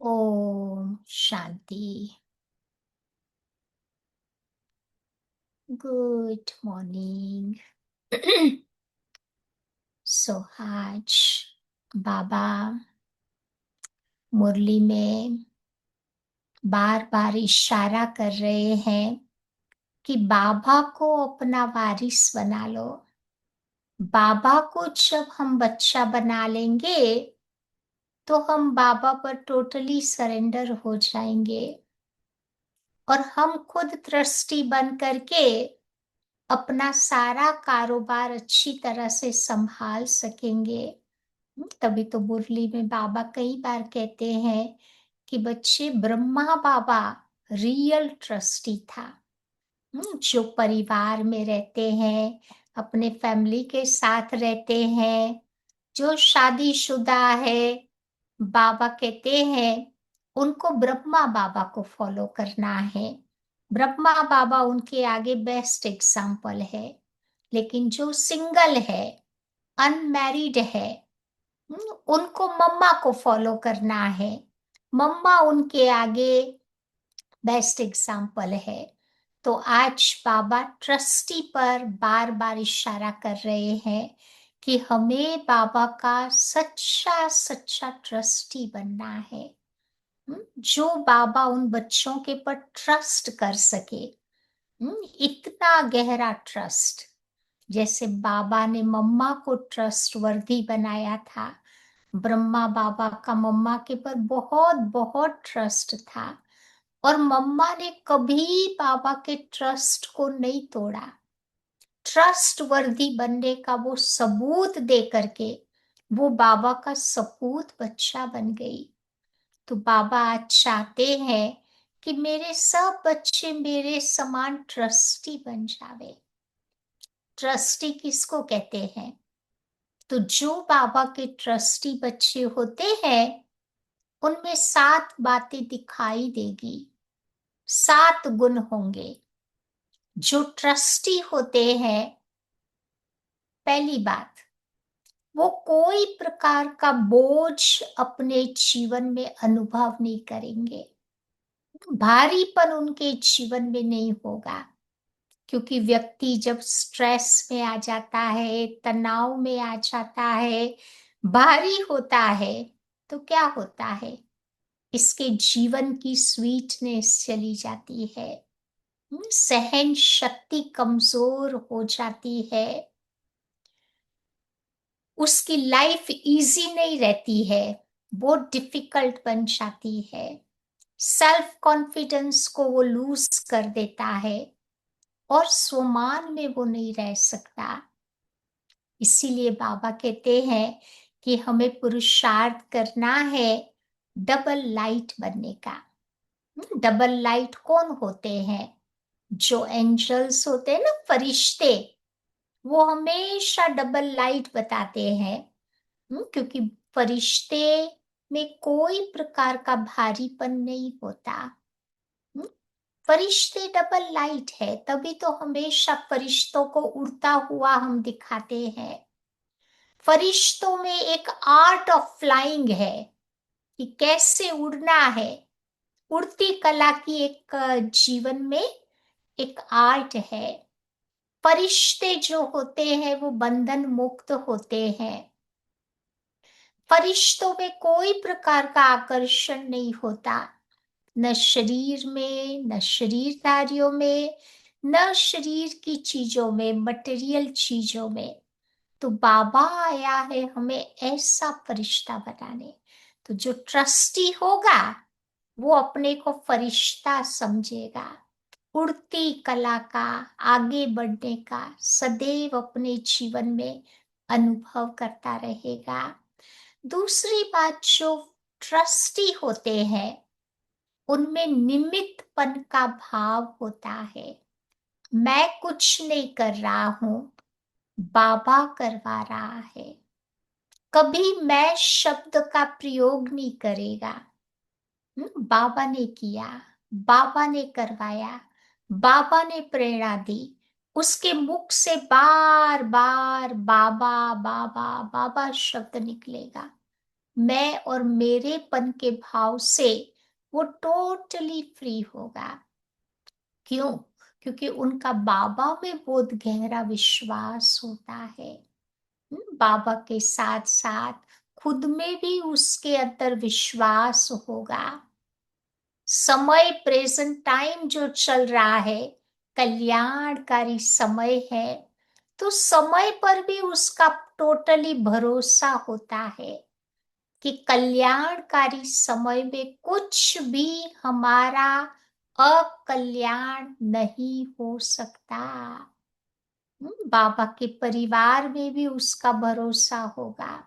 Om Shanti. Good morning. सो आज बाबा मुरली में बार बार इशारा कर रहे हैं कि बाबा को अपना वारिस बना लो। बाबा को जब हम बच्चा बना लेंगे तो हम बाबा पर टोटली सरेंडर हो जाएंगे और हम खुद ट्रस्टी बन करके अपना सारा कारोबार अच्छी तरह से संभाल सकेंगे। तभी तो मुरली में बाबा कई बार कहते हैं कि बच्चे, ब्रह्मा बाबा रियल ट्रस्टी था। जो परिवार में रहते हैं, अपने फैमिली के साथ रहते हैं, जो शादीशुदा है, बाबा कहते हैं उनको ब्रह्मा बाबा को फॉलो करना है। ब्रह्मा बाबा उनके आगे बेस्ट एग्जाम्पल है। लेकिन जो सिंगल है, अनमैरिड है, उनको मम्मा को फॉलो करना है। मम्मा उनके आगे बेस्ट एग्जाम्पल है। तो आज बाबा ट्रस्टी पर बार बार इशारा कर रहे हैं कि हमें बाबा का सच्चा सच्चा ट्रस्टी बनना है। जो बाबा उन बच्चों के पर ट्रस्ट कर सके। इतना गहरा ट्रस्ट, जैसे बाबा ने मम्मा को ट्रस्ट वर्दी बनाया था। ब्रह्मा बाबा का मम्मा के पर बहुत बहुत ट्रस्ट था और मम्मा ने कभी बाबा के ट्रस्ट को नहीं तोड़ा। ट्रस्ट वर्दी बनने का वो सबूत दे करके वो बाबा का सपूत बच्चा बन गई। तो बाबा आज चाहते हैं कि मेरे सब बच्चे मेरे समान ट्रस्टी बन जावे। ट्रस्टी किसको कहते हैं? तो जो बाबा के ट्रस्टी बच्चे होते हैं उनमें 7 बातें दिखाई देगी, 7 गुण होंगे। जो ट्रस्टी होते हैं, पहली बात, वो कोई प्रकार का बोझ अपने जीवन में अनुभव नहीं करेंगे। भारीपन उनके जीवन में नहीं होगा। क्योंकि व्यक्ति जब स्ट्रेस में आ जाता है, तनाव में आ जाता है, भारी होता है, तो क्या होता है? इसके जीवन की स्वीटनेस चली जाती है। सहन शक्ति कमजोर हो जाती है। उसकी लाइफ इजी नहीं रहती है, बहुत डिफिकल्ट बन जाती है। सेल्फ कॉन्फिडेंस को वो लूज कर देता है और स्वमान में वो नहीं रह सकता। इसीलिए बाबा कहते हैं कि हमें पुरुषार्थ करना है डबल लाइट बनने का। डबल लाइट कौन होते हैं? जो एंजल्स होते हैं ना, फरिश्ते, वो हमेशा डबल लाइट बताते हैं। क्योंकि फरिश्ते में कोई प्रकार का भारीपन नहीं होता। हम्म, फरिश्ते डबल लाइट है, तभी तो हमेशा फरिश्तों को उड़ता हुआ हम दिखाते हैं। फरिश्तों में एक आर्ट ऑफ फ्लाइंग है कि कैसे उड़ना है। उड़ती कला की एक जीवन में एक आर्ट है। फरिश्ते जो होते हैं वो बंधन मुक्त होते हैं। फरिश्तों में कोई प्रकार का आकर्षण नहीं होता, न शरीर में, न शरीरधारियों में, न शरीर की चीजों में, मटेरियल चीजों में। तो बाबा आया है हमें ऐसा फरिश्ता बनाने। तो जो ट्रस्टी होगा वो अपने को फरिश्ता समझेगा। उड़ती कला का, आगे बढ़ने का सदैव अपने जीवन में अनुभव करता रहेगा। दूसरी बात, जो ट्रस्टी होते हैं उनमें निमित्तपन का भाव होता है। मैं कुछ नहीं कर रहा हूं, बाबा करवा रहा है। कभी मैं शब्द का प्रयोग नहीं करेगा। बाबा ने किया, बाबा ने करवाया, बाबा ने प्रेरणा दी। उसके मुख से बार बार बाबा बाबा बाबा शब्द निकलेगा। मैं और मेरेपन के भाव से वो टोटली फ्री होगा। क्यों? क्योंकि उनका बाबा में बहुत गहरा विश्वास होता है। बाबा के साथ साथ खुद में भी उसके अंदर विश्वास होगा। समय, प्रेजेंट टाइम जो चल रहा है, कल्याणकारी समय है, तो समय पर भी उसका टोटली भरोसा होता है कि कल्याणकारी समय में कुछ भी हमारा अकल्याण नहीं हो सकता। बाबा के परिवार में भी उसका भरोसा होगा।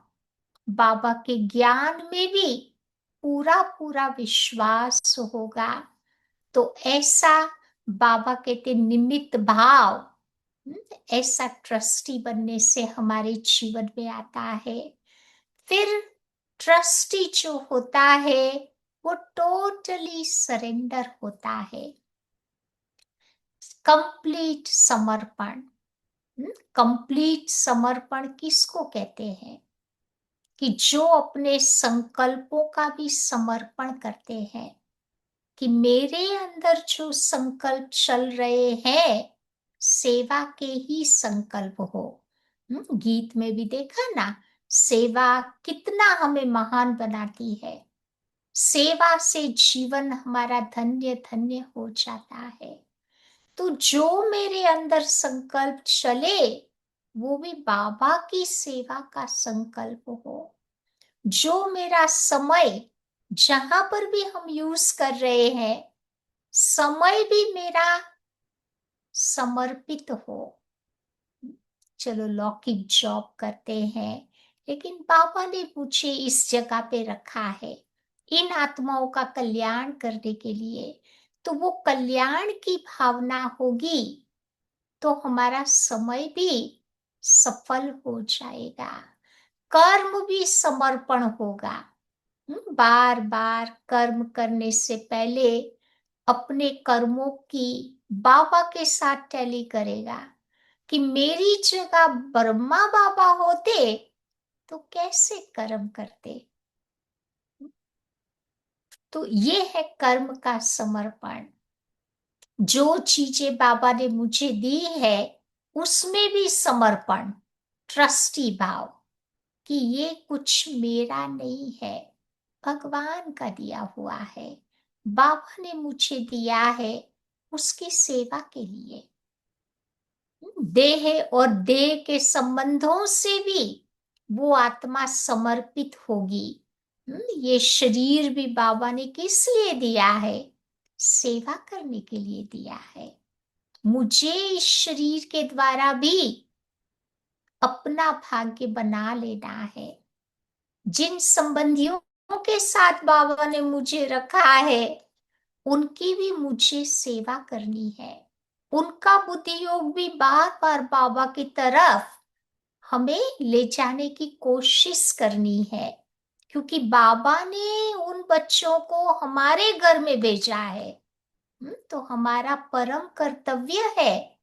बाबा के ज्ञान में भी पूरा पूरा विश्वास होगा। तो ऐसा बाबा कहते निमित्त भाव, ऐसा ट्रस्टी बनने से हमारे जीवन में आता है। फिर ट्रस्टी जो होता है वो टोटली सरेंडर होता है, कंप्लीट समर्पण। कंप्लीट समर्पण किसको कहते हैं? कि जो अपने संकल्पों का भी समर्पण करते हैं, कि मेरे अंदर जो संकल्प चल रहे हैं सेवा के ही संकल्प हो। गीत में भी देखा ना, सेवा कितना हमें महान बनाती है। सेवा से जीवन हमारा धन्य धन्य हो जाता है। तो जो मेरे अंदर संकल्प चले वो भी बाबा की सेवा का संकल्प हो। जो मेरा समय जहां पर भी हम यूज कर रहे हैं, समय भी मेरा समर्पित हो। चलो लौकिक जॉब करते हैं, लेकिन बाबा ने मुझे इस जगह पे रखा है इन आत्माओं का कल्याण करने के लिए, तो वो कल्याण की भावना होगी तो हमारा समय भी सफल हो जाएगा, कर्म भी समर्पण होगा। बार बार कर्म करने से पहले अपने कर्मों की बाबा के साथ टैली करेगा कि मेरी जगह ब्रह्मा बाबा होते तो कैसे कर्म करते। तो ये है कर्म का समर्पण। जो चीजें बाबा ने मुझे दी है उसमें भी समर्पण, ट्रस्टी भाव कि ये कुछ मेरा नहीं है, भगवान का दिया हुआ है, बाबा ने मुझे दिया है उसकी सेवा के लिए। देह और देह के संबंधों से भी वो आत्मा समर्पित होगी। ये शरीर भी बाबा ने किस लिए दिया है? सेवा करने के लिए दिया है। मुझे इस शरीर के द्वारा भी अपना भाग्य बना लेना है। जिन संबंधियों के साथ बाबा ने मुझे रखा है उनकी भी मुझे सेवा करनी है। उनका बुद्धि योग भी बार बार बाबा की तरफ हमें ले जाने की कोशिश करनी है, क्योंकि बाबा ने उन बच्चों को हमारे घर में भेजा है। तो हमारा परम कर्तव्य है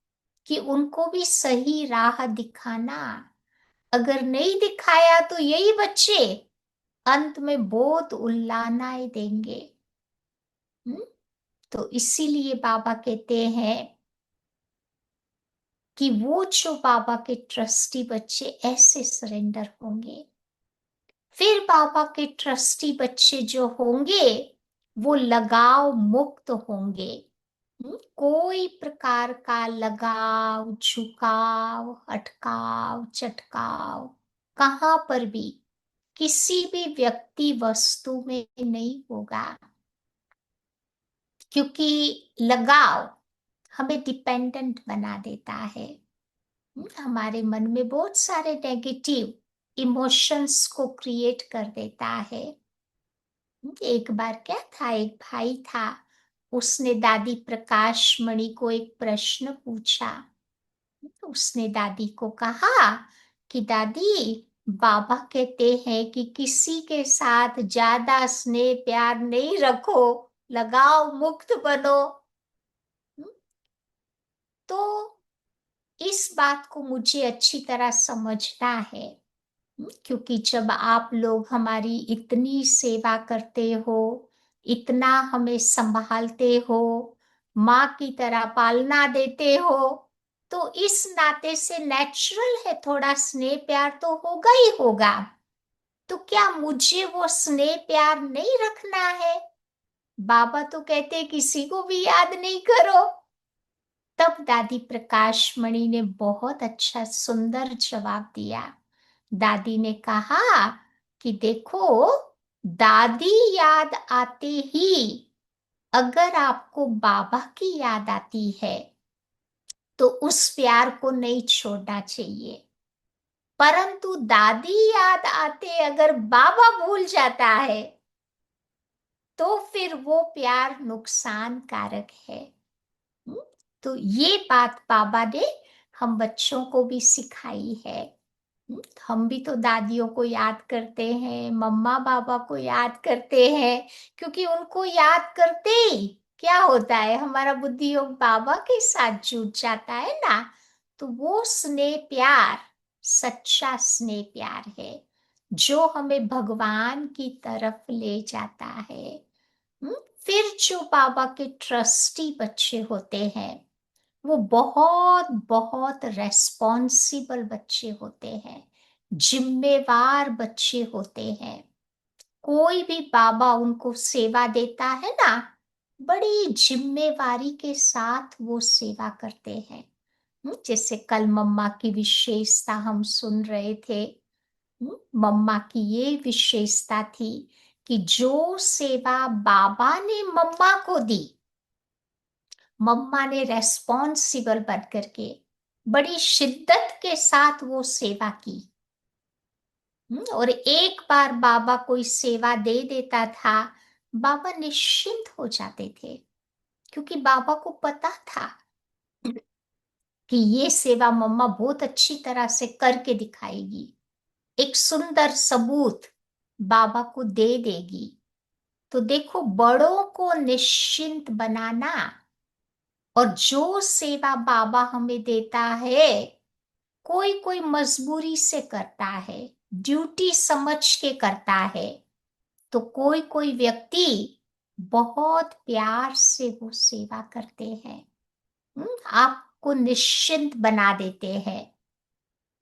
कि उनको भी सही राह दिखाना। अगर नहीं दिखाया तो यही बच्चे अंत में बहुत उल्लानाएं देंगे। तो इसीलिए बाबा कहते हैं कि वो जो बाबा के ट्रस्टी बच्चे ऐसे सरेंडर होंगे। फिर बाबा के ट्रस्टी बच्चे जो होंगे वो लगाव मुक्त होंगे। कोई प्रकार का लगाव, झुकाव, अटकाव, चटकाव कहाँ पर भी किसी भी व्यक्ति वस्तु में नहीं होगा, क्योंकि लगाव हमें डिपेंडेंट बना देता है। हमारे मन में बहुत सारे नेगेटिव इमोशंस को क्रिएट कर देता है। एक बार क्या था, एक भाई था, उसने दादी प्रकाश मणि को एक प्रश्न पूछा। उसने दादी को कहा कि दादी, बाबा कहते हैं कि किसी के साथ ज्यादा स्नेह प्यार नहीं रखो, लगाव मुक्त बनो। तो इस बात को मुझे अच्छी तरह समझना है क्योंकि जब आप लोग हमारी इतनी सेवा करते हो, इतना हमें संभालते हो, माँ की तरह पालना देते हो, तो इस नाते से नेचुरल है, थोड़ा स्नेह प्यार तो होगा ही होगा। तो क्या मुझे वो स्नेह प्यार नहीं रखना है? बाबा तो कहते किसी को भी याद नहीं करो। तब दादी प्रकाश मणि ने बहुत अच्छा सुंदर जवाब दिया। दादी ने कहा कि देखो, दादी याद आते ही अगर आपको बाबा की याद आती है तो उस प्यार को नहीं छोड़ना चाहिए, परंतु दादी याद आते अगर बाबा भूल जाता है तो फिर वो प्यार नुकसान कारक है। हम्म, तो ये बात बाबा ने हम बच्चों को भी सिखाई है। हम भी तो दादियों को याद करते हैं, मम्मा पापा को याद करते हैं, क्योंकि उनको याद करते ही क्या होता है, हमारा बुद्धि योग बाबा के साथ जुड़ जाता है ना। तो वो स्नेह प्यार सच्चा स्नेह प्यार है जो हमें भगवान की तरफ ले जाता है। हम्म, फिर जो बाबा के ट्रस्टी बच्चे होते हैं वो बहुत बहुत रेस्पॉन्सिबल बच्चे होते हैं, जिम्मेवार बच्चे होते हैं। कोई भी बाबा उनको सेवा देता है ना, बड़ी जिम्मेवारी के साथ वो सेवा करते हैं। जैसे कल मम्मा की विशेषता हम सुन रहे थे। मम्मा की ये विशेषता थी कि जो सेवा बाबा ने मम्मा को दी, मम्मा ने रेस्पॉन्सिबल बन करके बड़ी शिद्दत के साथ वो सेवा की। और एक बार बाबा कोई सेवा दे देता था, बाबा निश्चिंत हो जाते थे, क्योंकि बाबा को पता था कि ये सेवा मम्मा बहुत अच्छी तरह से करके दिखाएगी, एक सुंदर सबूत बाबा को दे देगी। तो देखो, बड़ों को निश्चिंत बनाना, और जो सेवा बाबा हमें देता है कोई कोई मजबूरी से करता है, ड्यूटी समझ के करता है, तो कोई कोई व्यक्ति बहुत प्यार से वो सेवा करते हैं। आपको निश्चिंत बना देते हैं।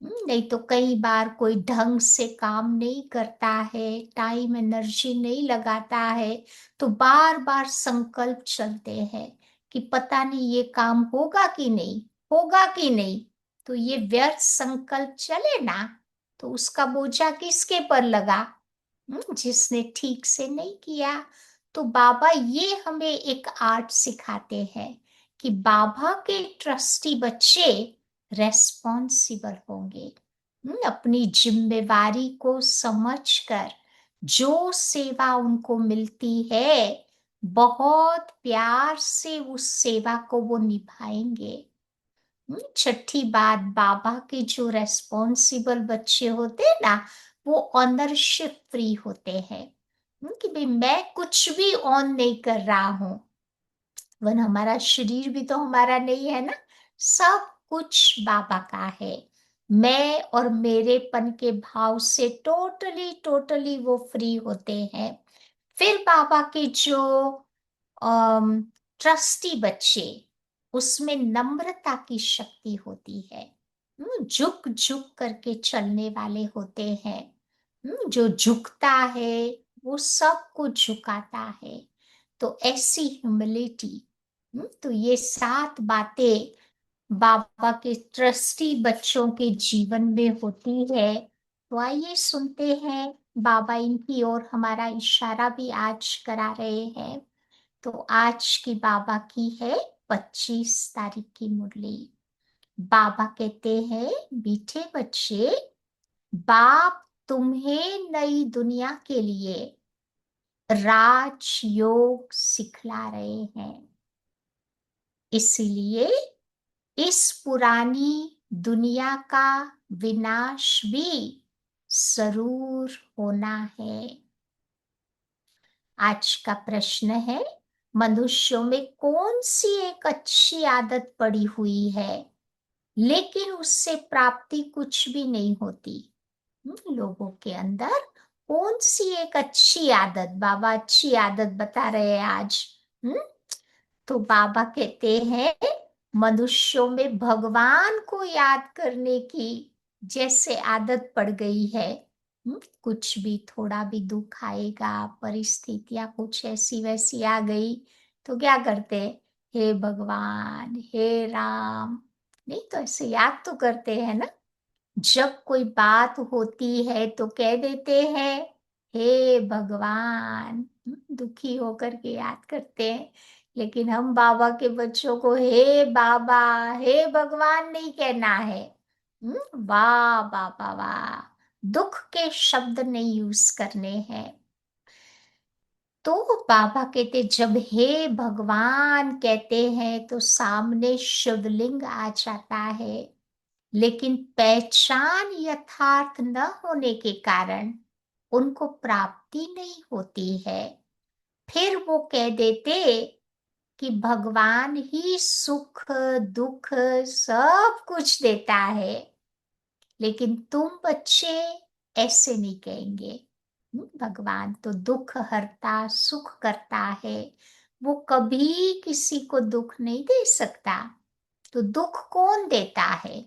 नहीं तो कई बार कोई ढंग से काम नहीं करता है, टाइम एनर्जी नहीं लगाता है, तो बार बार संकल्प चलते हैं कि पता नहीं ये काम होगा कि नहीं, होगा कि नहीं। तो ये व्यर्थ संकल्प चले ना, तो उसका बोझा किसके पर लगा? जिसने ठीक से नहीं किया। तो बाबा ये हमें एक आर्ट सिखाते हैं कि बाबा के ट्रस्टी बच्चे रेस्पॉन्सिबल होंगे। अपनी जिम्मेवारी को समझकर जो सेवा उनको मिलती है, बहुत प्यार से उस सेवा को वो निभाएंगे। छठी बात, बाबा के जो रेस्पॉन्सिबल बच्चे होते हैं ना, वो ऑनरशिप फ्री होते हैं। कि भाई मैं कुछ भी ऑन नहीं कर रहा हूं, वन हमारा शरीर भी तो हमारा नहीं है ना, सब कुछ बाबा का है। मैं और मेरेपन के भाव से टोटली टोटली वो फ्री होते हैं। फिर बाबा के जो ट्रस्टी बच्चे, उसमें नम्रता की शक्ति होती है। झुक झुक करके चलने वाले होते हैं। जो झुकता है वो सबको झुकाता है। तो ऐसी ह्यूमिलिटी, तो ये 7 बातें बाबा के ट्रस्टी बच्चों के जीवन में होती है। तो आइए सुनते हैं, बाबा इनकी ओर हमारा इशारा भी आज करा रहे हैं। तो आज की बाबा की है 25 तारीख की मुरली। बाबा कहते हैं, मीठे बच्चे, बाप तुम्हें नई दुनिया के लिए राजयोग सिखला रहे हैं। इसलिए इस पुरानी दुनिया का विनाश भी जरूर होना है। आज का प्रश्न है, मनुष्यों में कौन सी एक अच्छी आदत पड़ी हुई है लेकिन उससे प्राप्ति कुछ भी नहीं होती? लोगों के अंदर कौन सी एक अच्छी आदत, बाबा अच्छी आदत बता रहे हैं आज। हम्म तो बाबा कहते हैं मनुष्यों में भगवान को याद करने की जैसे आदत पड़ गई है। कुछ भी थोड़ा भी दुख आएगा, परिस्थितियां कुछ ऐसी वैसी आ गई, तो क्या करते? हे भगवान, हे राम। नहीं तो ऐसे याद तो करते हैं ना। जब कोई बात होती है तो कह देते हैं हे भगवान। दुखी होकर के याद करते हैं। लेकिन हम बाबा के बच्चों को हे बाबा, हे भगवान नहीं कहना है। वाह बाबा वाह, दुख के शब्द नहीं यूज करने हैं। तो बाबा कहते जब हे भगवान कहते हैं तो सामने शिवलिंग आ जाता है। लेकिन पहचान यथार्थ न होने के कारण उनको प्राप्ति नहीं होती है। फिर वो कह देते कि भगवान ही सुख दुख सब कुछ देता है। लेकिन तुम बच्चे ऐसे नहीं कहेंगे। भगवान तो दुख हरता सुख करता है। वो कभी किसी को दुख नहीं दे सकता। तो दुख कौन देता है?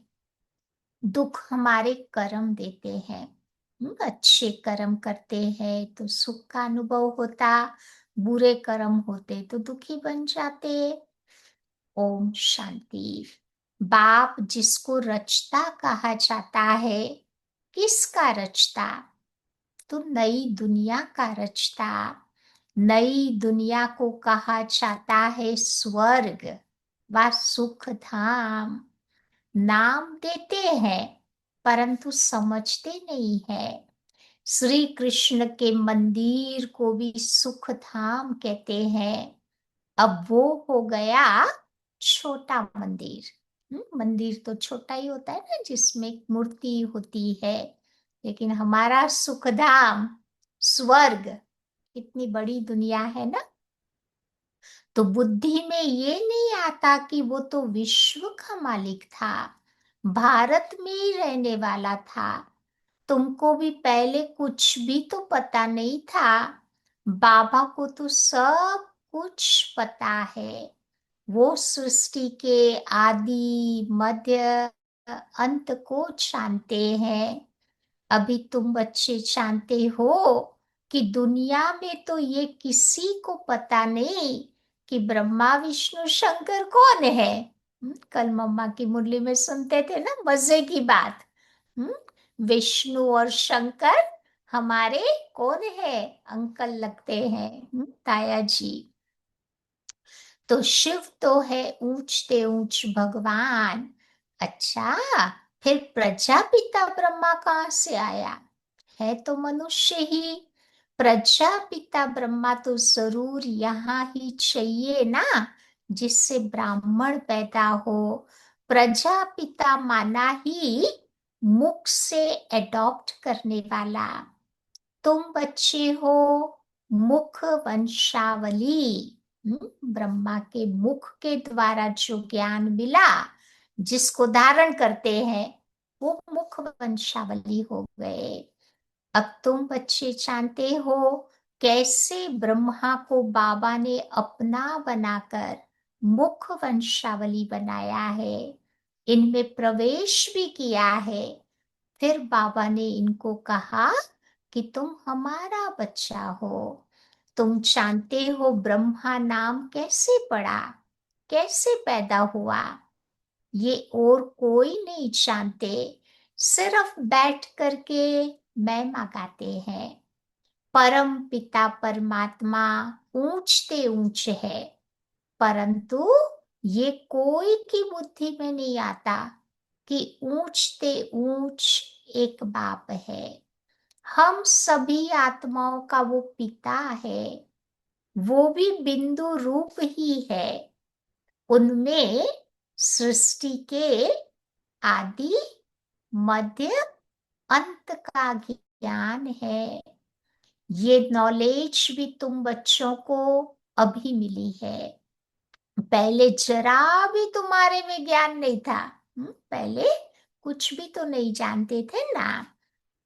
दुख हमारे कर्म देते हैं। अच्छे कर्म करते हैं तो सुख का अनुभव होता, बुरे कर्म होते तो दुखी बन जाते। ओम शांति। बाप जिसको रचता कहा जाता है, किसका रचता? तो नई दुनिया का रचता। नई दुनिया को कहा जाता है स्वर्ग व सुख धाम। नाम देते हैं परंतु समझते नहीं है। श्री कृष्ण के मंदिर को भी सुख धाम कहते हैं। अब वो हो गया छोटा मंदिर। मंदिर तो छोटा ही होता है ना, जिसमें एक मूर्ति होती है। लेकिन हमारा सुखधाम स्वर्ग इतनी बड़ी दुनिया है ना। तो बुद्धि में ये नहीं आता कि वो तो विश्व का मालिक था, भारत में ही रहने वाला था। तुमको भी पहले कुछ भी तो पता नहीं था। बाबा को तो सब कुछ पता है। वो सृष्टि के आदि मध्य अंत को जानते हैं। अभी तुम बच्चे जानते हो कि दुनिया में तो ये किसी को पता नहीं कि ब्रह्मा विष्णु शंकर कौन है। कल मम्मा की मुरली में सुनते थे ना मजे की बात। हम्म, विष्णु और शंकर हमारे कौन है? अंकल लगते हैं, ताया जी। तो शिव तो है ऊंचते ऊंच भगवान। अच्छा, फिर प्रजापिता ब्रह्मा कहाँ से आया? है तो मनुष्य ही। प्रजापिता ब्रह्मा तो जरूर यहाँ ही चाहिए ना, जिससे ब्राह्मण पैदा हो। प्रजापिता माना ही मुख से एडॉप्ट करने वाला। तुम बच्चे हो मुख वंशावली। ब्रह्मा के मुख के द्वारा जो ज्ञान मिला, जिसको धारण करते हैं, वो मुख वंशावली हो गए। अब तुम बच्चे जानते हो कैसे ब्रह्मा को बाबा ने अपना बनाकर मुख वंशावली बनाया है, इनमें प्रवेश भी किया है। फिर बाबा ने इनको कहा कि तुम हमारा बच्चा हो। तुम जानते हो ब्रह्मा नाम कैसे पड़ा, कैसे पैदा हुआ? ये और कोई नहीं जानते। सिर्फ बैठ करके महिमा गाते हैं। परम पिता परमात्मा ऊंचते ऊंच है, परंतु ये कोई की बुद्धि में नहीं आता कि ऊंचते ऊंच एक बाप है। हम सभी आत्माओं का वो पिता है। वो भी बिंदु रूप ही है। उनमें सृष्टि के आदि मध्य अंत का ज्ञान है। ये नॉलेज भी तुम बच्चों को अभी मिली है। पहले जरा भी तुम्हारे में ज्ञान नहीं था। पहले कुछ भी तो नहीं जानते थे ना।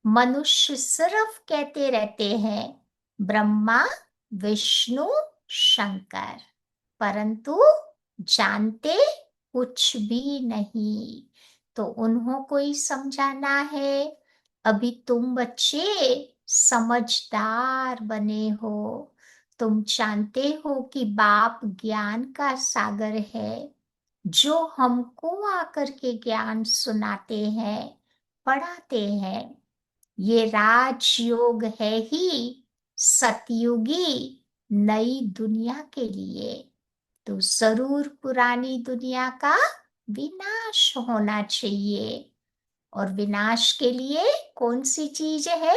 मनुष्य सिर्फ कहते रहते हैं ब्रह्मा, विष्णु, शंकर, परंतु जानते कुछ भी नहीं। तो उन्हों को ही समझाना है। अभी तुम बच्चे समझदार बने हो, तुम जानते हो कि बाप ज्ञान का सागर है, जो हमको आकर के ज्ञान सुनाते हैं, पढ़ाते हैं। ये राजयोग है ही सतयुगी नई दुनिया के लिए। तो जरूर पुरानी दुनिया का विनाश होना चाहिए। और विनाश के लिए कौन सी चीज है?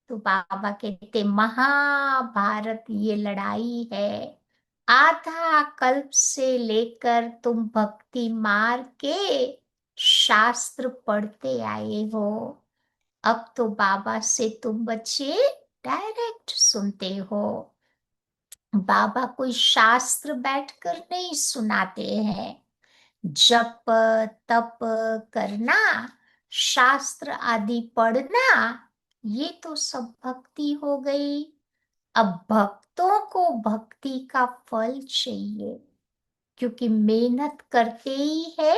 तो बाबा कहते महाभारत ये लड़ाई है। आधा कल्प से लेकर तुम भक्ति मार्ग के शास्त्र पढ़ते आए हो। अब तो बाबा से तुम बच्चे डायरेक्ट सुनते हो। बाबा कोई शास्त्र बैठकर नहीं सुनाते हैं। जप तप करना, शास्त्र आदि पढ़ना, ये तो सब भक्ति हो गई। अब भक्तों को भक्ति का फल चाहिए, क्योंकि मेहनत करते ही है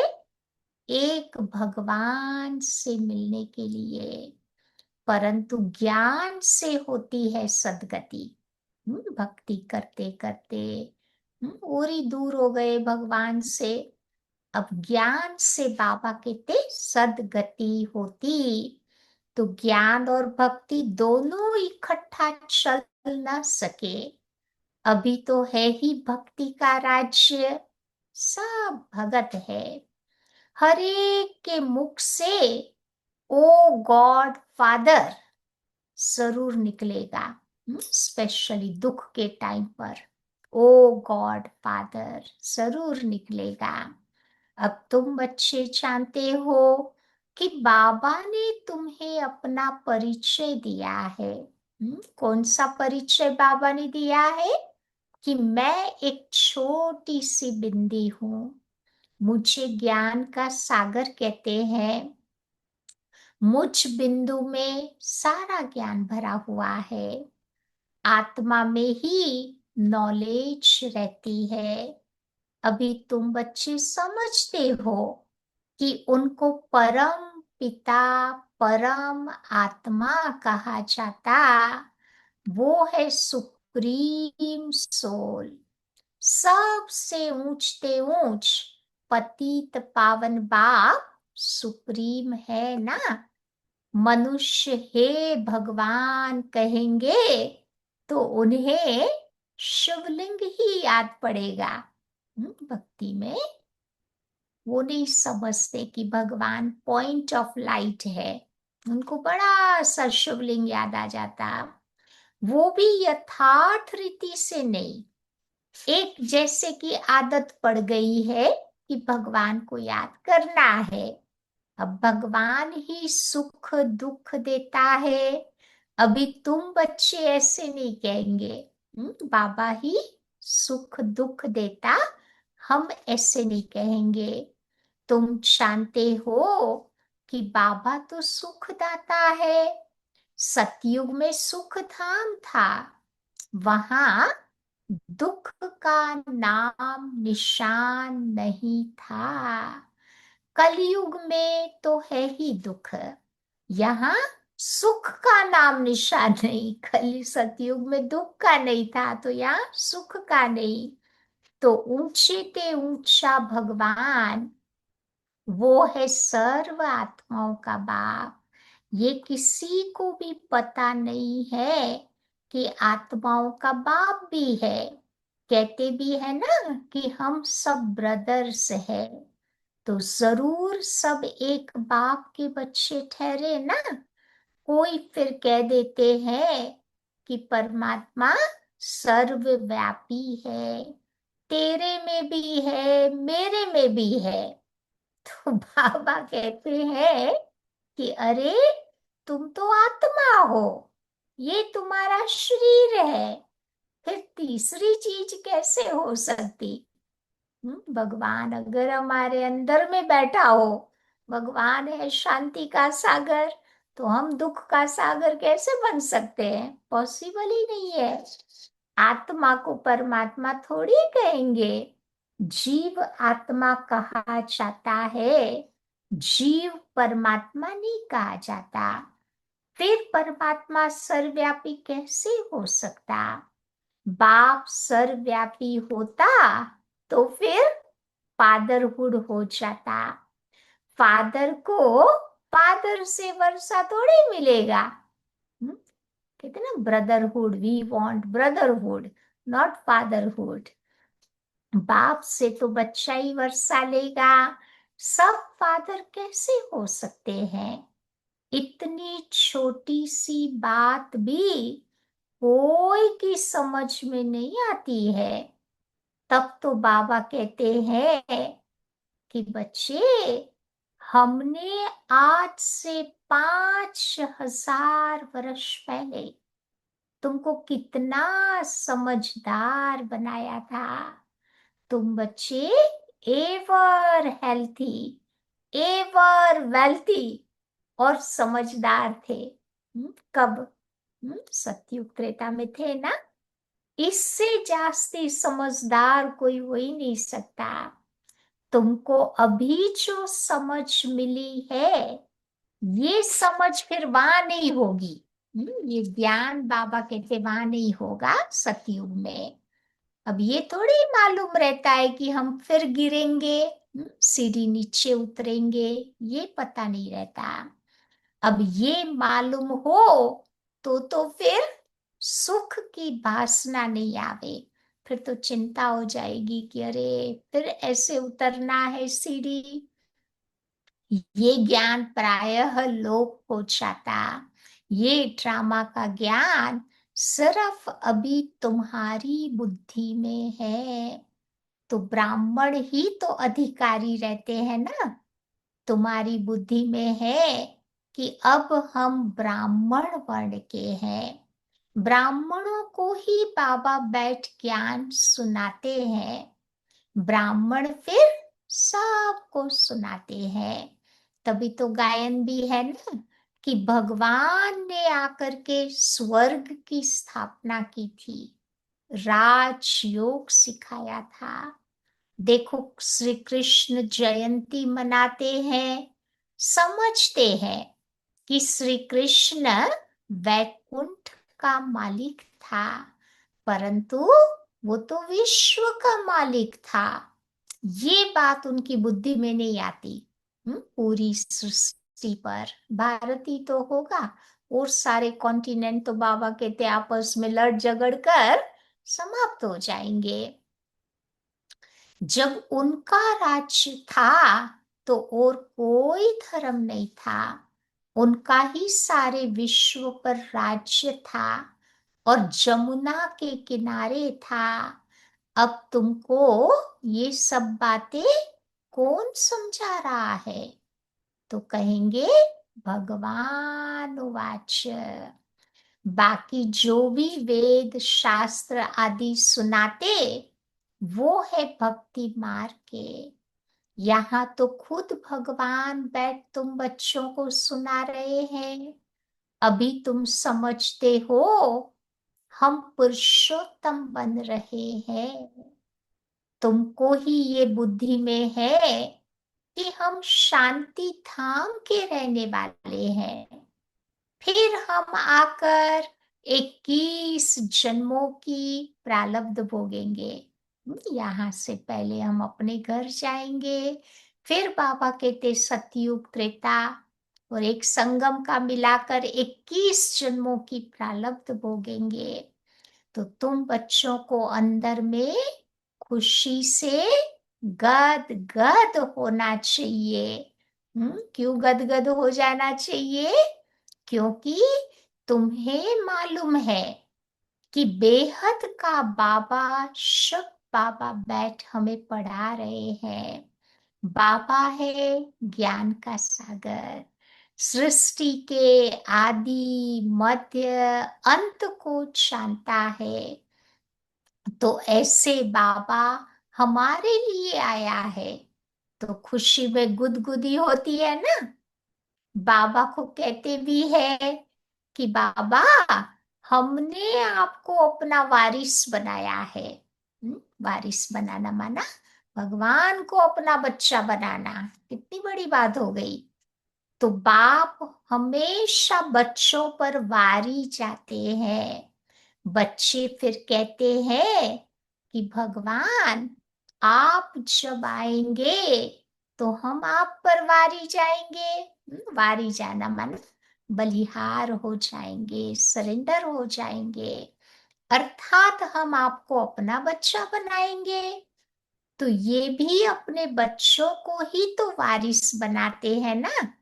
एक भगवान से मिलने के लिए। परंतु ज्ञान से होती है सदगति। भक्ति करते करते और ही दूर हो गए भगवान से। अब ज्ञान से बाबा कहते सदगति होती। तो ज्ञान और भक्ति दोनों इकट्ठा चल न सके। अभी तो है ही भक्ति का राज्य, सब भगत है। हर एक के मुख से ओ गॉड फादर जरूर निकलेगा, स्पेशली दुख के टाइम पर ओ गॉड फादर जरूर निकलेगा। अब तुम बच्चे जानते हो कि बाबा ने तुम्हें अपना परिचय दिया है। कौन सा परिचय बाबा ने दिया है? कि मैं एक छोटी सी बिंदी हूँ, मुझे ज्ञान का सागर कहते हैं। मुझ बिंदु में सारा ज्ञान भरा हुआ है। आत्मा में ही नॉलेज रहती है। अभी तुम बच्चे समझते हो कि उनको परम पिता, परम आत्मा कहा जाता। वो है सुप्रीम सोल। सबसे ऊंचते ऊंच पतित पावन बाप सुप्रीम है ना। मनुष्य हे भगवान कहेंगे तो उन्हें शिवलिंग ही याद पड़ेगा। भक्ति में वो नहीं समझते कि भगवान पॉइंट ऑफ लाइट है। उनको बड़ा सा शिवलिंग याद आ जाता। वो भी यथार्थ रीति से नहीं, एक जैसे कि आदत पड़ गई है कि भगवान को याद करना है। अब भगवान ही सुख दुख देता है। अभी तुम बच्चे ऐसे नहीं कहेंगे बाबा ही सुख दुख देता, हम ऐसे नहीं कहेंगे। तुम जानते हो कि बाबा तो सुखदाता है। सतयुग में सुख धाम था, वहां दुख का नाम निशान नहीं था। कलयुग में तो है ही दुख, यहाँ सुख का नाम निशान नहीं। कल सतयुग में दुख का नहीं था, तो यहाँ सुख का नहीं। तो ऊंचे ते ऊंचा भगवान वो है सर्व आत्माओं का बाप। ये किसी को भी पता नहीं है कि आत्माओं का बाप भी है। कहते भी है ना कि हम सब ब्रदर्स है। तो जरूर सब एक बाप के बच्चे ठहरे ना। कोई फिर कह देते हैं कि परमात्मा सर्वव्यापी है, तेरे में भी है मेरे में भी है। तो बाबा कहते हैं कि अरे तुम तो आत्मा हो, ये तुम्हारा शरीर है, फिर तीसरी चीज कैसे हो सकती? भगवान अगर हमारे अंदर में बैठा हो, भगवान है शांति का सागर, तो हम दुख का सागर कैसे बन सकते हैं? पॉसिबल ही नहीं है। आत्मा को परमात्मा थोड़ी कहेंगे। जीव आत्मा कहा जाता है, जीव परमात्मा नहीं कहा जाता। फिर परमात्मा सर्वव्यापी कैसे हो सकता? बाप सर्वव्यापी होता तो फिर फादरहुड हो जाता। फादर को फादर से वर्षा थोड़ी मिलेगा। हम्म? कहते ना brotherhood, we want brotherhood, not fatherhood. बाप से तो बच्चा ही वर्षा लेगा। सब फादर कैसे हो सकते हैं? इतनी छोटी सी बात भी कोई की समझ में नहीं आती है। तब तो बाबा कहते हैं कि बच्चे, हमने आज से 5,000 वर्ष पहले तुमको कितना समझदार बनाया था। तुम बच्चे एवर हेल्थी, एवर वेल्थी और समझदार थे। कब? सतयुग त्रेता में थे ना। इससे जास्ती समझदार कोई हो ही नहीं सकता। तुमको अभी जो समझ मिली है, ये समझ फिर वहां नहीं होगी। ये ज्ञान बाबा कहते वहां नहीं होगा सतयुग में। अब ये थोड़ी मालूम रहता है कि हम फिर गिरेंगे, सीढ़ी नीचे उतरेंगे, ये पता नहीं रहता। अब ये मालूम हो तो फिर सुख की वासना नहीं आवे। फिर तो चिंता हो जाएगी कि अरे फिर ऐसे उतरना है सीढ़ी। ये ज्ञान प्रायः लोप हो जाता। ये ड्रामा का ज्ञान सिर्फ अभी तुम्हारी बुद्धि में है। तो ब्राह्मण ही तो अधिकारी रहते हैं ना। तुम्हारी बुद्धि में है कि अब हम ब्राह्मण वर्ण के हैं। ब्राह्मणों को ही बाबा बैठ ज्ञान सुनाते हैं। ब्राह्मण फिर सबको सुनाते हैं। तभी तो गायन भी है ना कि भगवान ने आकर के स्वर्ग की स्थापना की थी, राजयोग सिखाया था। देखो श्री कृष्ण जयंती मनाते हैं, समझते हैं कि श्री कृष्ण वैकुंठ का मालिक था, परंतु वो तो विश्व का मालिक था। ये बात उनकी बुद्धि में नहीं आती। पूरी सृष्टि पर भारत ही तो होगा, और सारे कॉन्टिनेंट तो बाबा कहते आपस में लड़ झगड़ कर समाप्त हो जाएंगे। जब उनका राज्य था तो और कोई धर्म नहीं था, उनका ही सारे विश्व पर राज्य था और जमुना के किनारे था। अब तुमको ये सब बातें कौन समझा रहा है? तो कहेंगे भगवान वाच। बाकी जो भी वेद शास्त्र आदि सुनाते वो है भक्ति मार्ग के। यहाँ तो खुद भगवान बैठ तुम बच्चों को सुना रहे हैं। अभी तुम समझते हो हम पुरुषोत्तम बन रहे हैं। तुमको ही ये बुद्धि में है कि हम शांति धाम के रहने वाले हैं। फिर हम आकर 21 जन्मों की प्रारब्ध भोगेंगे। यहाँ से पहले हम अपने घर जाएंगे। फिर बाबा कहते सतयुग त्रेता और एक संगम का मिलाकर 21 जन्मों की प्रारब्ध भोगेंगे। तो तुम बच्चों को अंदर में खुशी से गद गद होना चाहिए। क्यों गद गद हो जाना चाहिए? क्योंकि तुम्हें मालूम है कि बेहद का बाबा शब बाबा बैठ हमें पढ़ा रहे हैं। बाबा है ज्ञान का सागर, सृष्टि के आदि मध्य अंत को जानता है। तो ऐसे बाबा हमारे लिए आया है, तो खुशी में गुदगुदी होती है ना। बाबा को कहते भी है कि बाबा, हमने आपको अपना वारिस बनाया है। वारिस बनाना माना भगवान को अपना बच्चा बनाना, कितनी बड़ी बात हो गई। तो बाप हमेशा बच्चों पर वारी जाते हैं। बच्चे फिर कहते हैं कि भगवान, आप जब आएंगे तो हम आप पर वारी जाएंगे। वारी जाना मन बलिहार हो जाएंगे, सरेंडर हो जाएंगे, अर्थात हम आपको अपना बच्चा बनाएंगे। तो ये भी अपने बच्चों को ही तो वारिस बनाते हैं ना।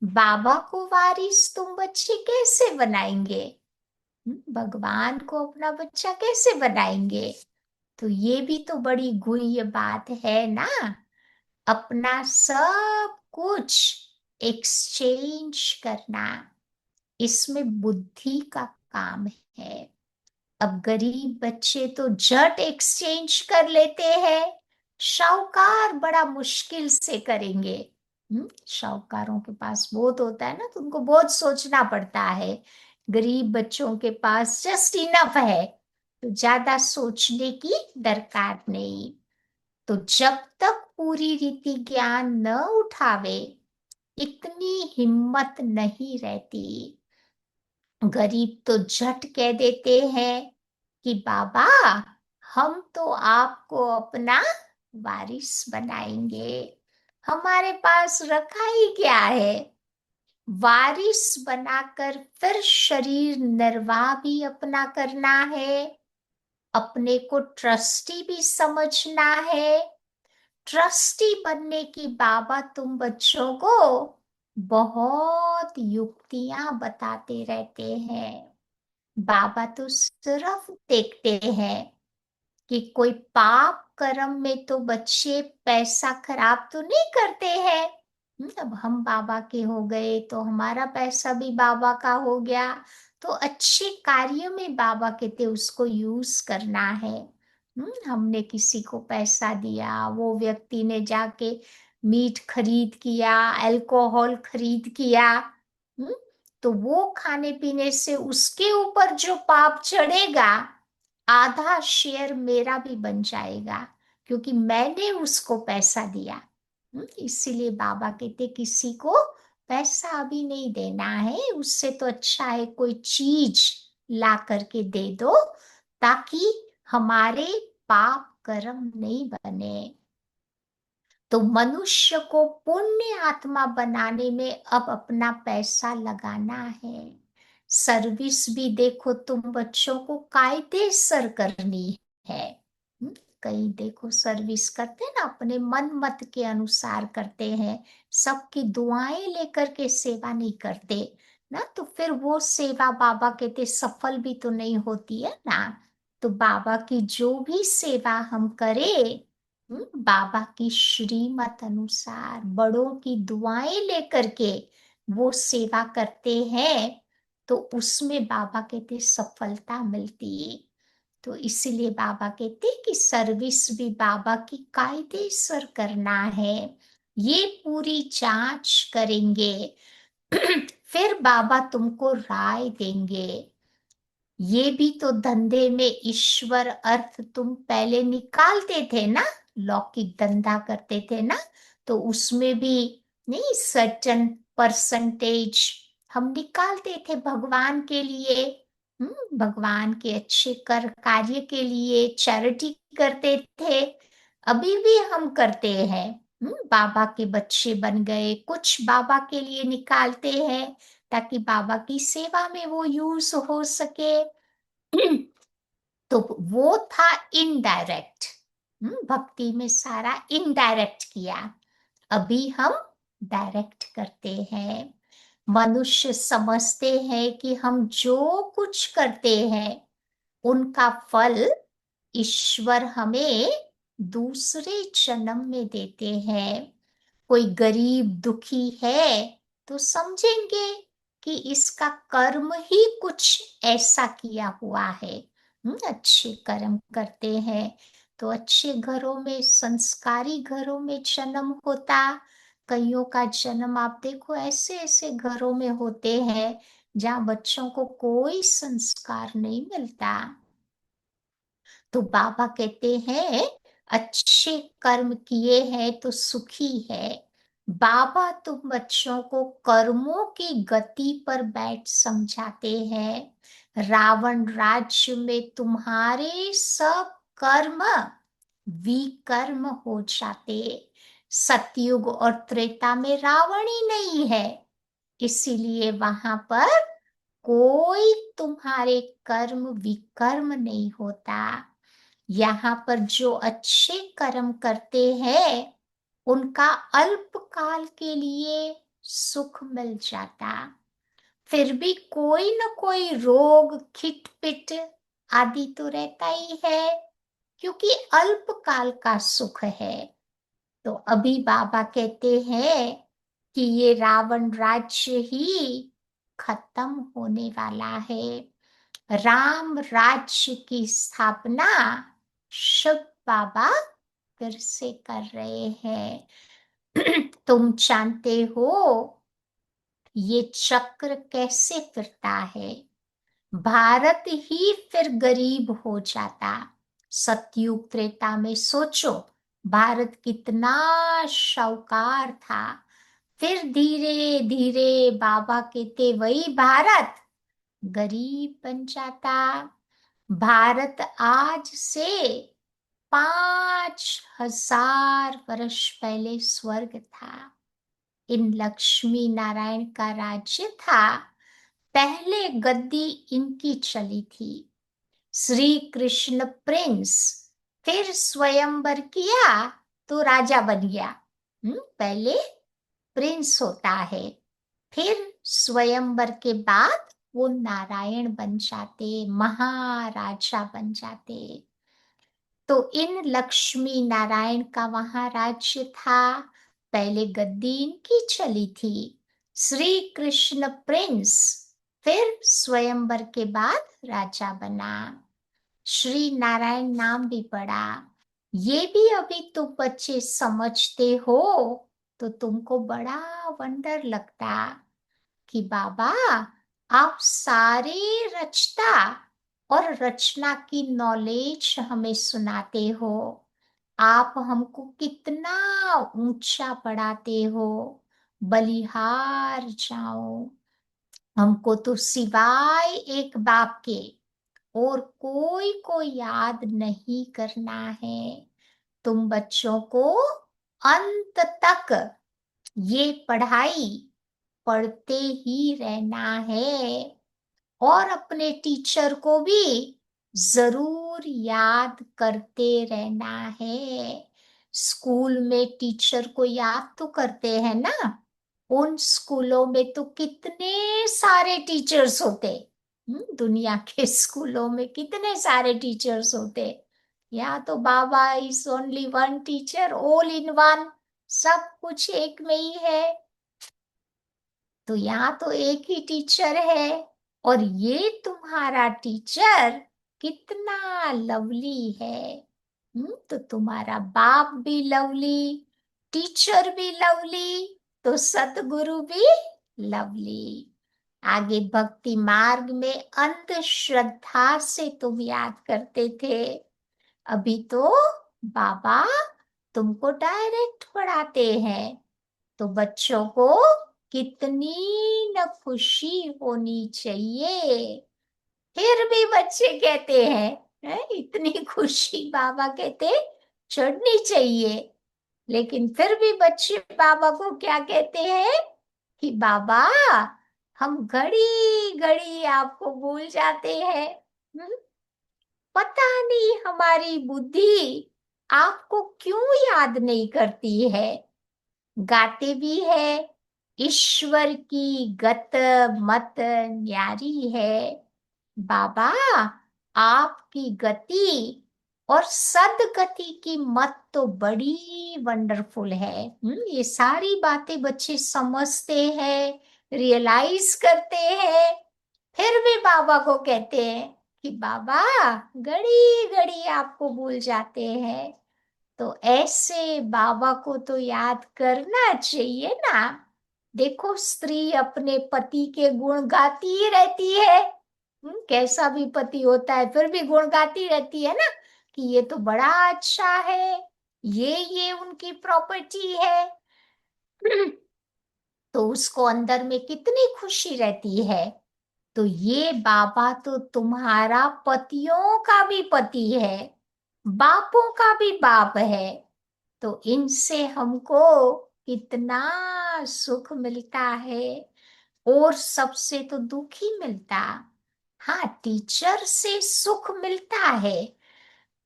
बाबा को वारिस तुम बच्चे कैसे बनाएंगे? भगवान को अपना बच्चा कैसे बनाएंगे? तो ये भी तो बड़ी गुह्य बात है ना। अपना सब कुछ एक्सचेंज करना, इसमें बुद्धि का काम है। अब गरीब बच्चे तो झट एक्सचेंज कर लेते हैं, शाहूकार बड़ा मुश्किल से करेंगे। शाहूकारों के पास बहुत होता है ना, तो उनको बहुत सोचना पड़ता है। गरीब बच्चों के पास जस्ट इनफ है, तो ज्यादा सोचने की दरकार नहीं। तो जब तक पूरी रीति ज्ञान न उठावे, इतनी हिम्मत नहीं रहती। गरीब तो झट कह देते हैं कि बाबा, हम तो आपको अपना वारिस बनाएंगे। हमारे पास रखा ही क्या है। वारिस बनाकर फिर शरीर निर्वाह भी अपना करना है, अपने को ट्रस्टी भी समझना है। ट्रस्टी बनने की बाबा तुम बच्चों को बहुत युक्तियां बताते रहते हैं। बाबा तो सिर्फ देखते हैं कि कोई पाप कर्म में तो बच्चे पैसा खराब तो नहीं करते हैं। अब हम बाबा के हो गए तो हमारा पैसा भी बाबा का हो गया। तो अच्छे कार्य में बाबा कहते उसको यूज करना है। हमने किसी को पैसा दिया, वो व्यक्ति ने जाके मीट खरीद किया, अल्कोहल खरीद किया, हम्म, तो वो खाने पीने से उसके ऊपर जो पाप चढ़ेगा, आधा शेयर मेरा भी बन जाएगा, क्योंकि मैंने उसको पैसा दिया। इसीलिए बाबा कहते किसी को पैसा अभी नहीं देना है, उससे तो अच्छा है कोई चीज ला करके दे दो, ताकि हमारे पाप कर्म नहीं बने। तो मनुष्य को पुण्य आत्मा बनाने में अब अपना पैसा लगाना है। सर्विस भी देखो तुम बच्चों को कायदेसर करनी है। हम्म, कई देखो सर्विस करते हैं ना, अपने मन मत के अनुसार करते हैं, सबकी दुआएं लेकर के सेवा नहीं करते ना, तो फिर वो सेवा बाबा कहते सफल भी तो नहीं होती है ना। तो बाबा की जो भी सेवा हम करें, बाबा की श्रीमत अनुसार बड़ों की दुआएं लेकर के वो सेवा करते हैं, तो उसमें बाबा कहते सफलता मिलती है। तो इसीलिए बाबा कहते कि सर्विस भी बाबा की कायदेसर करना है। ये पूरी जांच करेंगे फिर बाबा तुमको राय देंगे। ये भी तो धंधे में ईश्वर अर्थ तुम पहले निकालते थे ना, लौकिक धंधा करते थे ना, तो उसमें भी नहीं सर्टन परसेंटेज हम निकालते थे भगवान के लिए। भगवान के अच्छे कर कार्य के लिए चैरिटी करते थे। अभी भी हम करते हैं। बाबा के बच्चे बन गए, कुछ बाबा के लिए निकालते हैं, ताकि बाबा की सेवा में वो यूज हो सके। तो वो था इनडायरेक्ट। भक्ति में सारा इनडायरेक्ट किया। अभी हम डायरेक्ट करते हैं। मनुष्य समझते हैं कि हम जो कुछ करते हैं उनका फल ईश्वर हमें दूसरे जन्म में देते हैं। कोई गरीब दुखी है तो समझेंगे कि इसका कर्म ही कुछ ऐसा किया हुआ है। अच्छे कर्म करते हैं तो अच्छे घरों में, संस्कारी घरों में जन्म होता, कईयों का जन्म आप देखो ऐसे ऐसे घरों में होते हैं जहाँ बच्चों को कोई संस्कार नहीं मिलता। तो बाबा कहते हैं अच्छे कर्म किए हैं तो सुखी है। बाबा तुम बच्चों को कर्मों की गति पर बैठ समझाते हैं। रावण राज्य में तुम्हारे सब कर्म विकर्म हो जाते। सतयुग और त्रेता में रावण ही नहीं है, इसीलिए वहां पर कोई तुम्हारे कर्म विकर्म नहीं होता। यहाँ पर जो अच्छे कर्म करते हैं उनका अल्पकाल के लिए सुख मिल जाता, फिर भी कोई न कोई रोग खिटपिट आदि तो रहता ही है, क्योंकि अल्पकाल का सुख है। तो अभी बाबा कहते हैं कि ये रावण राज्य ही खत्म होने वाला है। राम राज्य की स्थापना शिव बाबा फिर से कर रहे हैं। तुम जानते हो ये चक्र कैसे फिरता है। भारत ही फिर गरीब हो जाता। सतयुग त्रेता में सोचो भारत कितना शाहूकार था, फिर धीरे धीरे बाबा कहते वही भारत गरीब बन जाता। भारत आज से 5,000 वर्ष पहले स्वर्ग था। इन लक्ष्मी नारायण का राज्य था। पहले गद्दी इनकी चली थी। श्री कृष्ण प्रिंस, फिर स्वयंवर किया तो राजा बन गया। पहले प्रिंस होता है, फिर स्वयंवर के बाद वो नारायण बन जाते, महाराजा बन जाते। तो इन लक्ष्मी नारायण का वहां राज्य था। पहले गद्दी इनकी चली थी। श्री कृष्ण प्रिंस, फिर स्वयंवर के बाद राजा बना। श्री नारायण नाम भी पड़ा। ये भी अभी तुम बच्चे समझते हो तो तुमको बड़ा वंडर लगता कि बाबा आप सारे रचता और रचना की नॉलेज हमें सुनाते हो। आप हमको कितना ऊंचा पढ़ाते हो। बलिहार जाओ, हमको तो सिवाय एक बाप के और कोई को याद नहीं करना है। तुम बच्चों को अंत तक ये पढ़ाई पढ़ते ही रहना है, और अपने टीचर को भी जरूर याद करते रहना है। स्कूल में टीचर को याद तो करते हैं ना। उन स्कूलों में तो कितने सारे टीचर्स होते। दुनिया के स्कूलों में कितने सारे टीचर्स होते। यहाँ तो बाबा is only one teacher, all in one, सब कुछ एक में ही है। तो यहाँ तो एक ही टीचर है, और ये तुम्हारा टीचर कितना लवली है। तो तुम्हारा बाप भी लवली, टीचर भी लवली, तो सतगुरु भी लवली। आगे भक्ति मार्ग में अंधश्रद्धा से तुम याद करते थे, अभी तो बाबा तुमको डायरेक्ट पढ़ाते हैं। तो बच्चों को कितनी न खुशी होनी चाहिए। फिर भी बच्चे कहते हैं, इतनी खुशी बाबा कहते चढ़नी चाहिए। लेकिन फिर भी बच्चे बाबा को क्या कहते हैं कि बाबा हम घड़ी घड़ी आपको भूल जाते हैं। हम्म, पता नहीं हमारी बुद्धि आपको क्यों याद नहीं करती है। गाते भी है, ईश्वर की गत मत न्यारी है। बाबा आपकी गति और सदगति की मत तो बड़ी वंडरफुल है। ये सारी बातें बच्चे समझते हैं, रियलाइज करते हैं, फिर भी बाबा को कहते हैं कि बाबा घड़ी घड़ी आपको भूल जाते हैं। तो ऐसे बाबा को तो याद करना चाहिए ना। देखो, स्त्री अपने पति के गुण गाती ही रहती है। कैसा भी पति होता है फिर भी गुण गाती रहती है ना, कि ये तो बड़ा अच्छा है, ये उनकी प्रॉपर्टी है। तो उसको अंदर में कितनी खुशी रहती है। तो ये बाबा तो तुम्हारा पतियों का भी पति है, बापों का भी बाप है। तो इनसे हमको कितना सुख मिलता है, और सबसे तो दुख ही मिलता। हाँ, टीचर से सुख मिलता है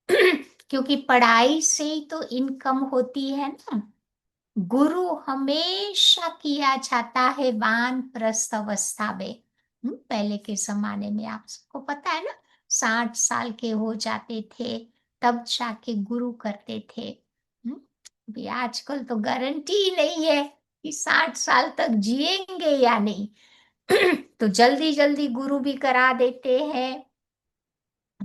क्योंकि पढ़ाई से ही तो इनकम होती है ना। गुरु हमेशा किया जाता है वानप्रस्थ अवस्था में। पहले के जमाने में आप सबको पता है ना, 60 साल के हो जाते थे तब जाके गुरु करते थे। अभी आजकल तो गारंटी ही नहीं है कि 60 साल तक जिएंगे या नहीं। तो जल्दी जल्दी गुरु भी करा देते हैं।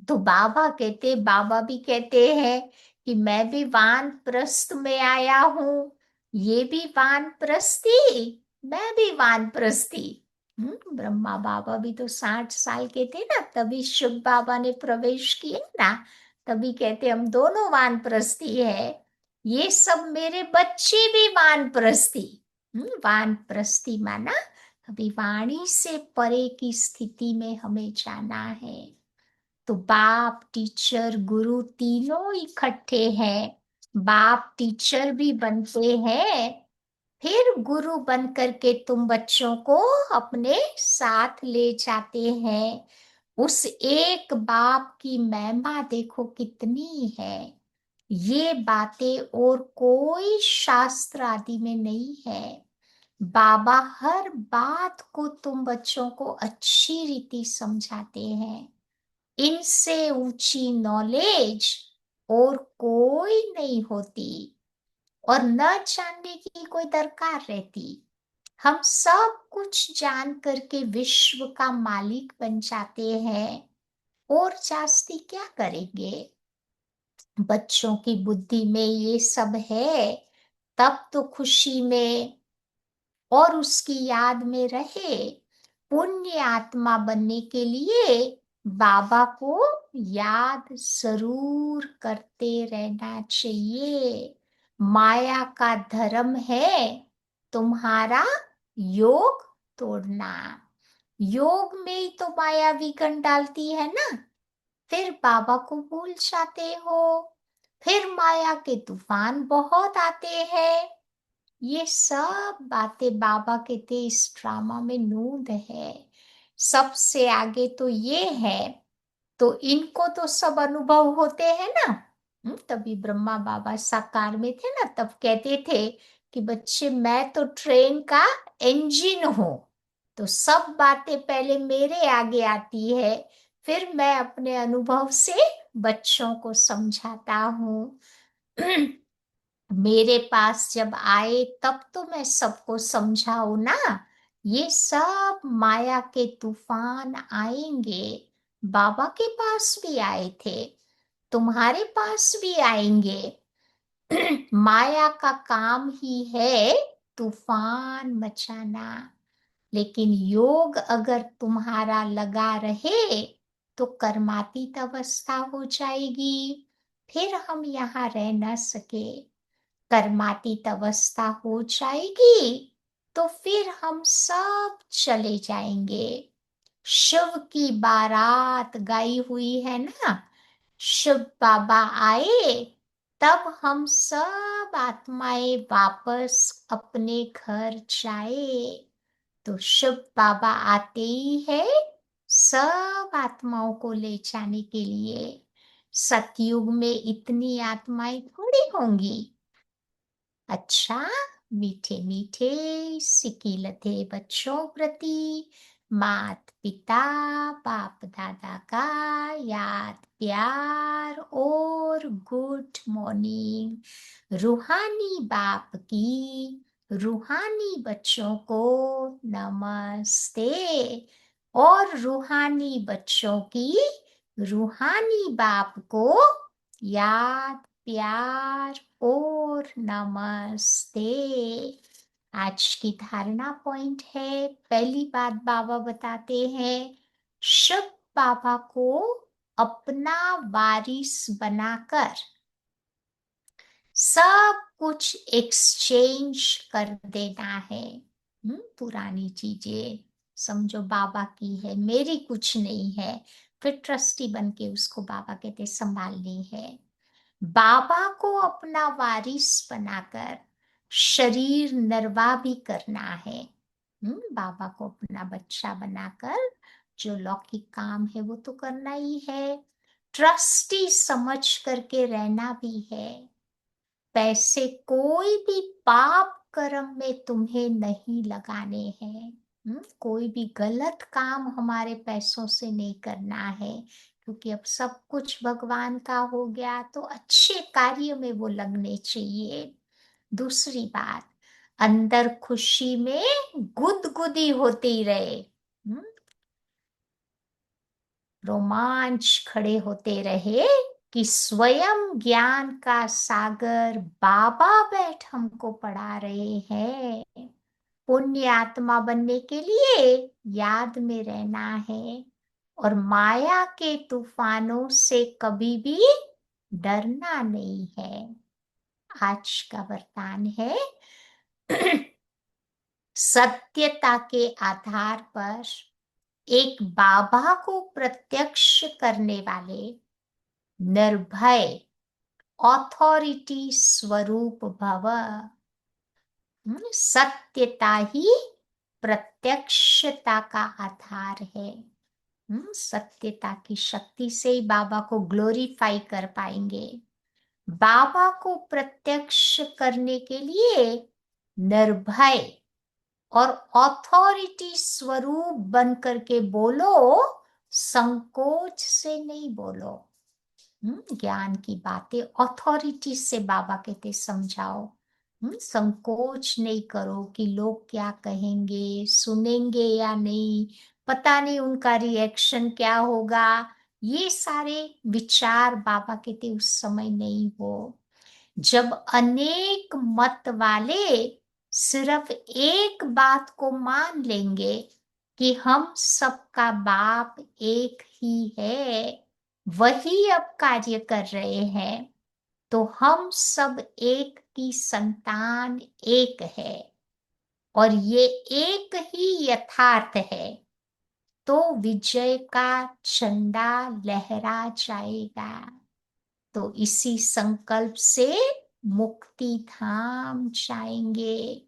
तो बाबा भी कहते हैं कि मैं भी वानप्रस्थ में आया हूँ, ये भी वानप्रस्थी, मैं भी वानप्रस्थी। ब्रह्मा बाबा भी तो 60 साल के थे ना, तभी शुभ बाबा ने प्रवेश किया ना। तभी कहते हम दोनों वानप्रस्थी है। ये सब मेरे बच्चे भी वानप्रस्थी। वानप्रस्थी माना अभी वाणी से परे की स्थिति में हमें जाना है। तो बाप टीचर गुरु तीनों इकट्ठे हैं। बाप टीचर भी बनते हैं, फिर गुरु बन करके तुम बच्चों को अपने साथ ले जाते हैं। उस एक बाप की महिमा देखो कितनी है। ये बातें और कोई शास्त्र आदि में नहीं है। बाबा हर बात को तुम बच्चों को अच्छी रीति समझाते हैं। इनसे ऊंची नॉलेज और कोई नहीं होती, और न जानने की कोई दरकार रहती। हम सब कुछ जान करके विश्व का मालिक बन जाते हैं, और जास्ती क्या करेंगे। बच्चों की बुद्धि में ये सब है, तब तो खुशी में और उसकी याद में रहे। पुण्य आत्मा बनने के लिए बाबा को याद जरूर करते रहना चाहिए। माया का धर्म है तुम्हारा योग तोड़ना। योग में ही तो माया विघन डालती है ना। फिर बाबा को भूल जाते हो, फिर माया के तूफान बहुत आते हैं। ये सब बातें बाबा कहते इस ड्रामा में नूंद है। सबसे आगे तो ये है। तो इनको तो सब अनुभव होते हैं ना। तभी ब्रह्मा बाबा साकार में थे ना, तब कहते थे कि बच्चे मैं तो ट्रेन का इंजन हूं। तो सब बातें पहले मेरे आगे आती है, फिर मैं अपने अनुभव से बच्चों को समझाता हूँ। मेरे पास जब आए तब तो मैं सबको समझाऊं ना। ये सब माया के तूफान आएंगे। बाबा के पास भी आए थे, तुम्हारे पास भी आएंगे। माया का काम ही है तूफान मचाना। लेकिन योग अगर तुम्हारा लगा रहे तो कर्मातीत अवस्था हो जाएगी, फिर हम यहाँ रह न सके। कर्मातीत अवस्था हो जाएगी तो फिर हम सब चले जाएंगे। शिव की बारात गाई हुई है ना। शिव बाबा आए तब हम सब आत्माएं वापस अपने घर जाए। तो शिव बाबा आते ही है सब आत्माओं को ले जाने के लिए। सतयुग में इतनी आत्माएं थोड़ी होंगी। अच्छा, मीठे मीठे सिकीलते बच्चों प्रति मात पिता बाप दादा का याद प्यार और गुड मॉर्निंग। रूहानी बाप की रूहानी बच्चों को नमस्ते, और रूहानी बच्चों की रूहानी बाप को याद प्यार और नमस्ते। आज की धारणा पॉइंट है, पहली बात बाबा बताते हैं, शुभ बाबा को अपना वारिस बनाकर सब कुछ एक्सचेंज कर देना है। पुरानी चीजें समझो बाबा की है, मेरी कुछ नहीं है, फिर ट्रस्टी बन के उसको बाबा कहते संभालनी है। बाबा को अपना वारिस बनाकर शरीर निर्वाह भी करना है। बाबा को अपना बच्चा बनाकर जो लौकिक काम है वो तो करना ही है, ट्रस्टी समझ करके रहना भी है। पैसे कोई भी पाप कर्म में तुम्हें नहीं लगाने हैं। कोई भी गलत काम हमारे पैसों से नहीं करना है, क्योंकि अब सब कुछ भगवान का हो गया, तो अच्छे कार्य में वो लगने चाहिए। दूसरी बात, अंदर खुशी में गुदगुदी होती रहे, रोमांच खड़े होते रहे कि स्वयं ज्ञान का सागर बाबा बैठ हमको पढ़ा रहे हैं। पुण्य आत्मा बनने के लिए याद में रहना है और माया के तूफानों से कभी भी डरना नहीं है। आज का वरदान है सत्यता के आधार पर एक बाबा को प्रत्यक्ष करने वाले निर्भय ऑथोरिटी स्वरूप भव। सत्यता ही प्रत्यक्षता का आधार है। सत्यता की शक्ति से ही बाबा को ग्लोरीफाई कर पाएंगे। बाबा को प्रत्यक्ष करने के लिए निर्भय और ऑथोरिटी स्वरूप बन करके बोलो, संकोच से नहीं बोलो। ज्ञान की बातें ऑथोरिटी से बाबा कहते समझाओ। संकोच नहीं करो कि लोग क्या कहेंगे, सुनेंगे या नहीं, पता नहीं उनका रिएक्शन क्या होगा। ये सारे विचार बाबा कहते उस समय नहीं हो। जब अनेक मत वाले सिर्फ एक बात को मान लेंगे कि हम सबका बाप एक ही है, वही अब कार्य कर रहे हैं, तो हम सब एक की संतान एक है और ये एक ही यथार्थ है, तो विजय का झंडा लहरा जाएगा। तो इसी संकल्प से मुक्ति धाम जाएंगे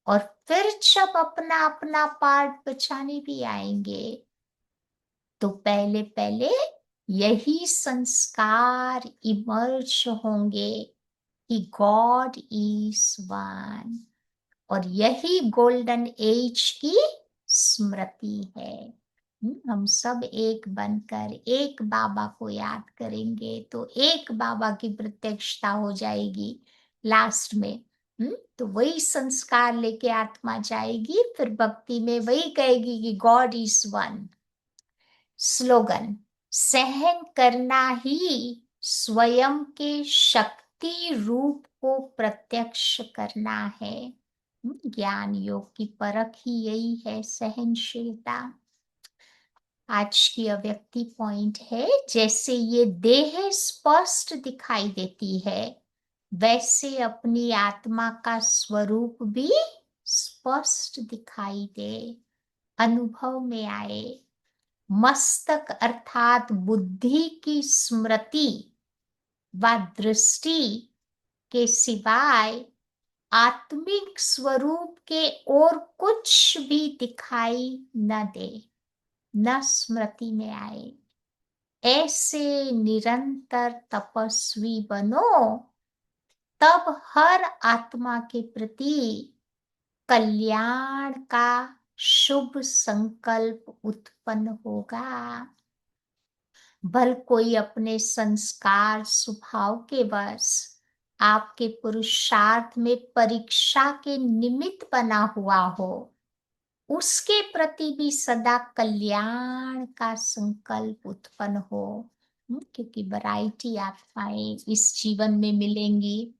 और फिर जब अपना अपना पार्ट बचाने भी आएंगे, तो पहले पहले यही संस्कार इमर्ज होंगे कि गॉड इज वन, और यही गोल्डन एज की स्मृति है। हम सब एक बनकर एक बाबा को याद करेंगे तो एक बाबा की प्रत्यक्षता हो जाएगी लास्ट में। तो वही संस्कार लेके आत्मा जाएगी, फिर भक्ति में वही कहेगी कि गॉड इज वन। स्लोगन, सहन करना ही स्वयं के शक्ति रूप को प्रत्यक्ष करना है। ज्ञान योग की परख ही यही है, सहनशीलता। आज की अव्यक्ति पॉइंट है, जैसे ये देह स्पष्ट दिखाई देती है, वैसे अपनी आत्मा का स्वरूप भी स्पष्ट दिखाई दे, अनुभव में आए। मस्तक अर्थात बुद्धि की स्मृति व दृष्टि के सिवाय आत्मिक स्वरूप के और कुछ भी दिखाई न दे, न स्मृति में आए। ऐसे निरंतर तपस्वी बनो, तब हर आत्मा के प्रति कल्याण का शुभ संकल्प उत्पन्न होगा। भल कोई अपने संस्कार स्वभाव के वश आपके पुरुषार्थ में परीक्षा के निमित्त बना हुआ हो, उसके प्रति भी सदा कल्याण का संकल्प उत्पन्न हो। क्योंकि वैरायटी आत्माएँ इस जीवन में मिलेंगी।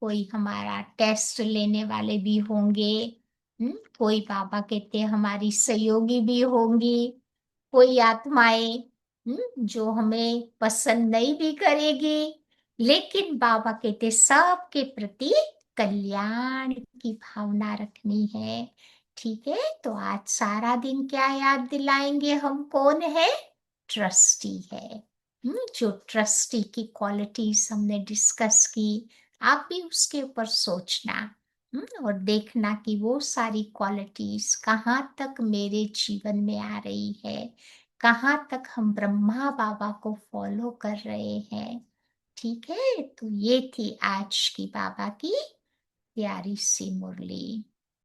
कोई हमारा टेस्ट लेने वाले भी होंगे, कोई बाबा कहते हैं हमारी सहयोगी भी होंगी, कोई आत्माएँ जो हमें पसंद नहीं भी करेगी, लेकिन बाबा कहते सबके प्रति कल्याण की भावना रखनी है। ठीक है? तो आज सारा दिन क्या याद दिलाएँगे हम कौन है? ट्रस्टी है। जो ट्रस्टी की क्वालिटीज़ हमने डिस्कस की, आप भी उसके ऊपर सोचना, और देखना कि वो सारी क्वालिटीज़ कहाँ तक मेरे जीवन में आ रही है, कहाँ तक हम ब्रह्मा बाबा को फॉलो कर रहे हैं। ठीक है? तो ये थी आज की बाबा की प्यारी सी मुरली।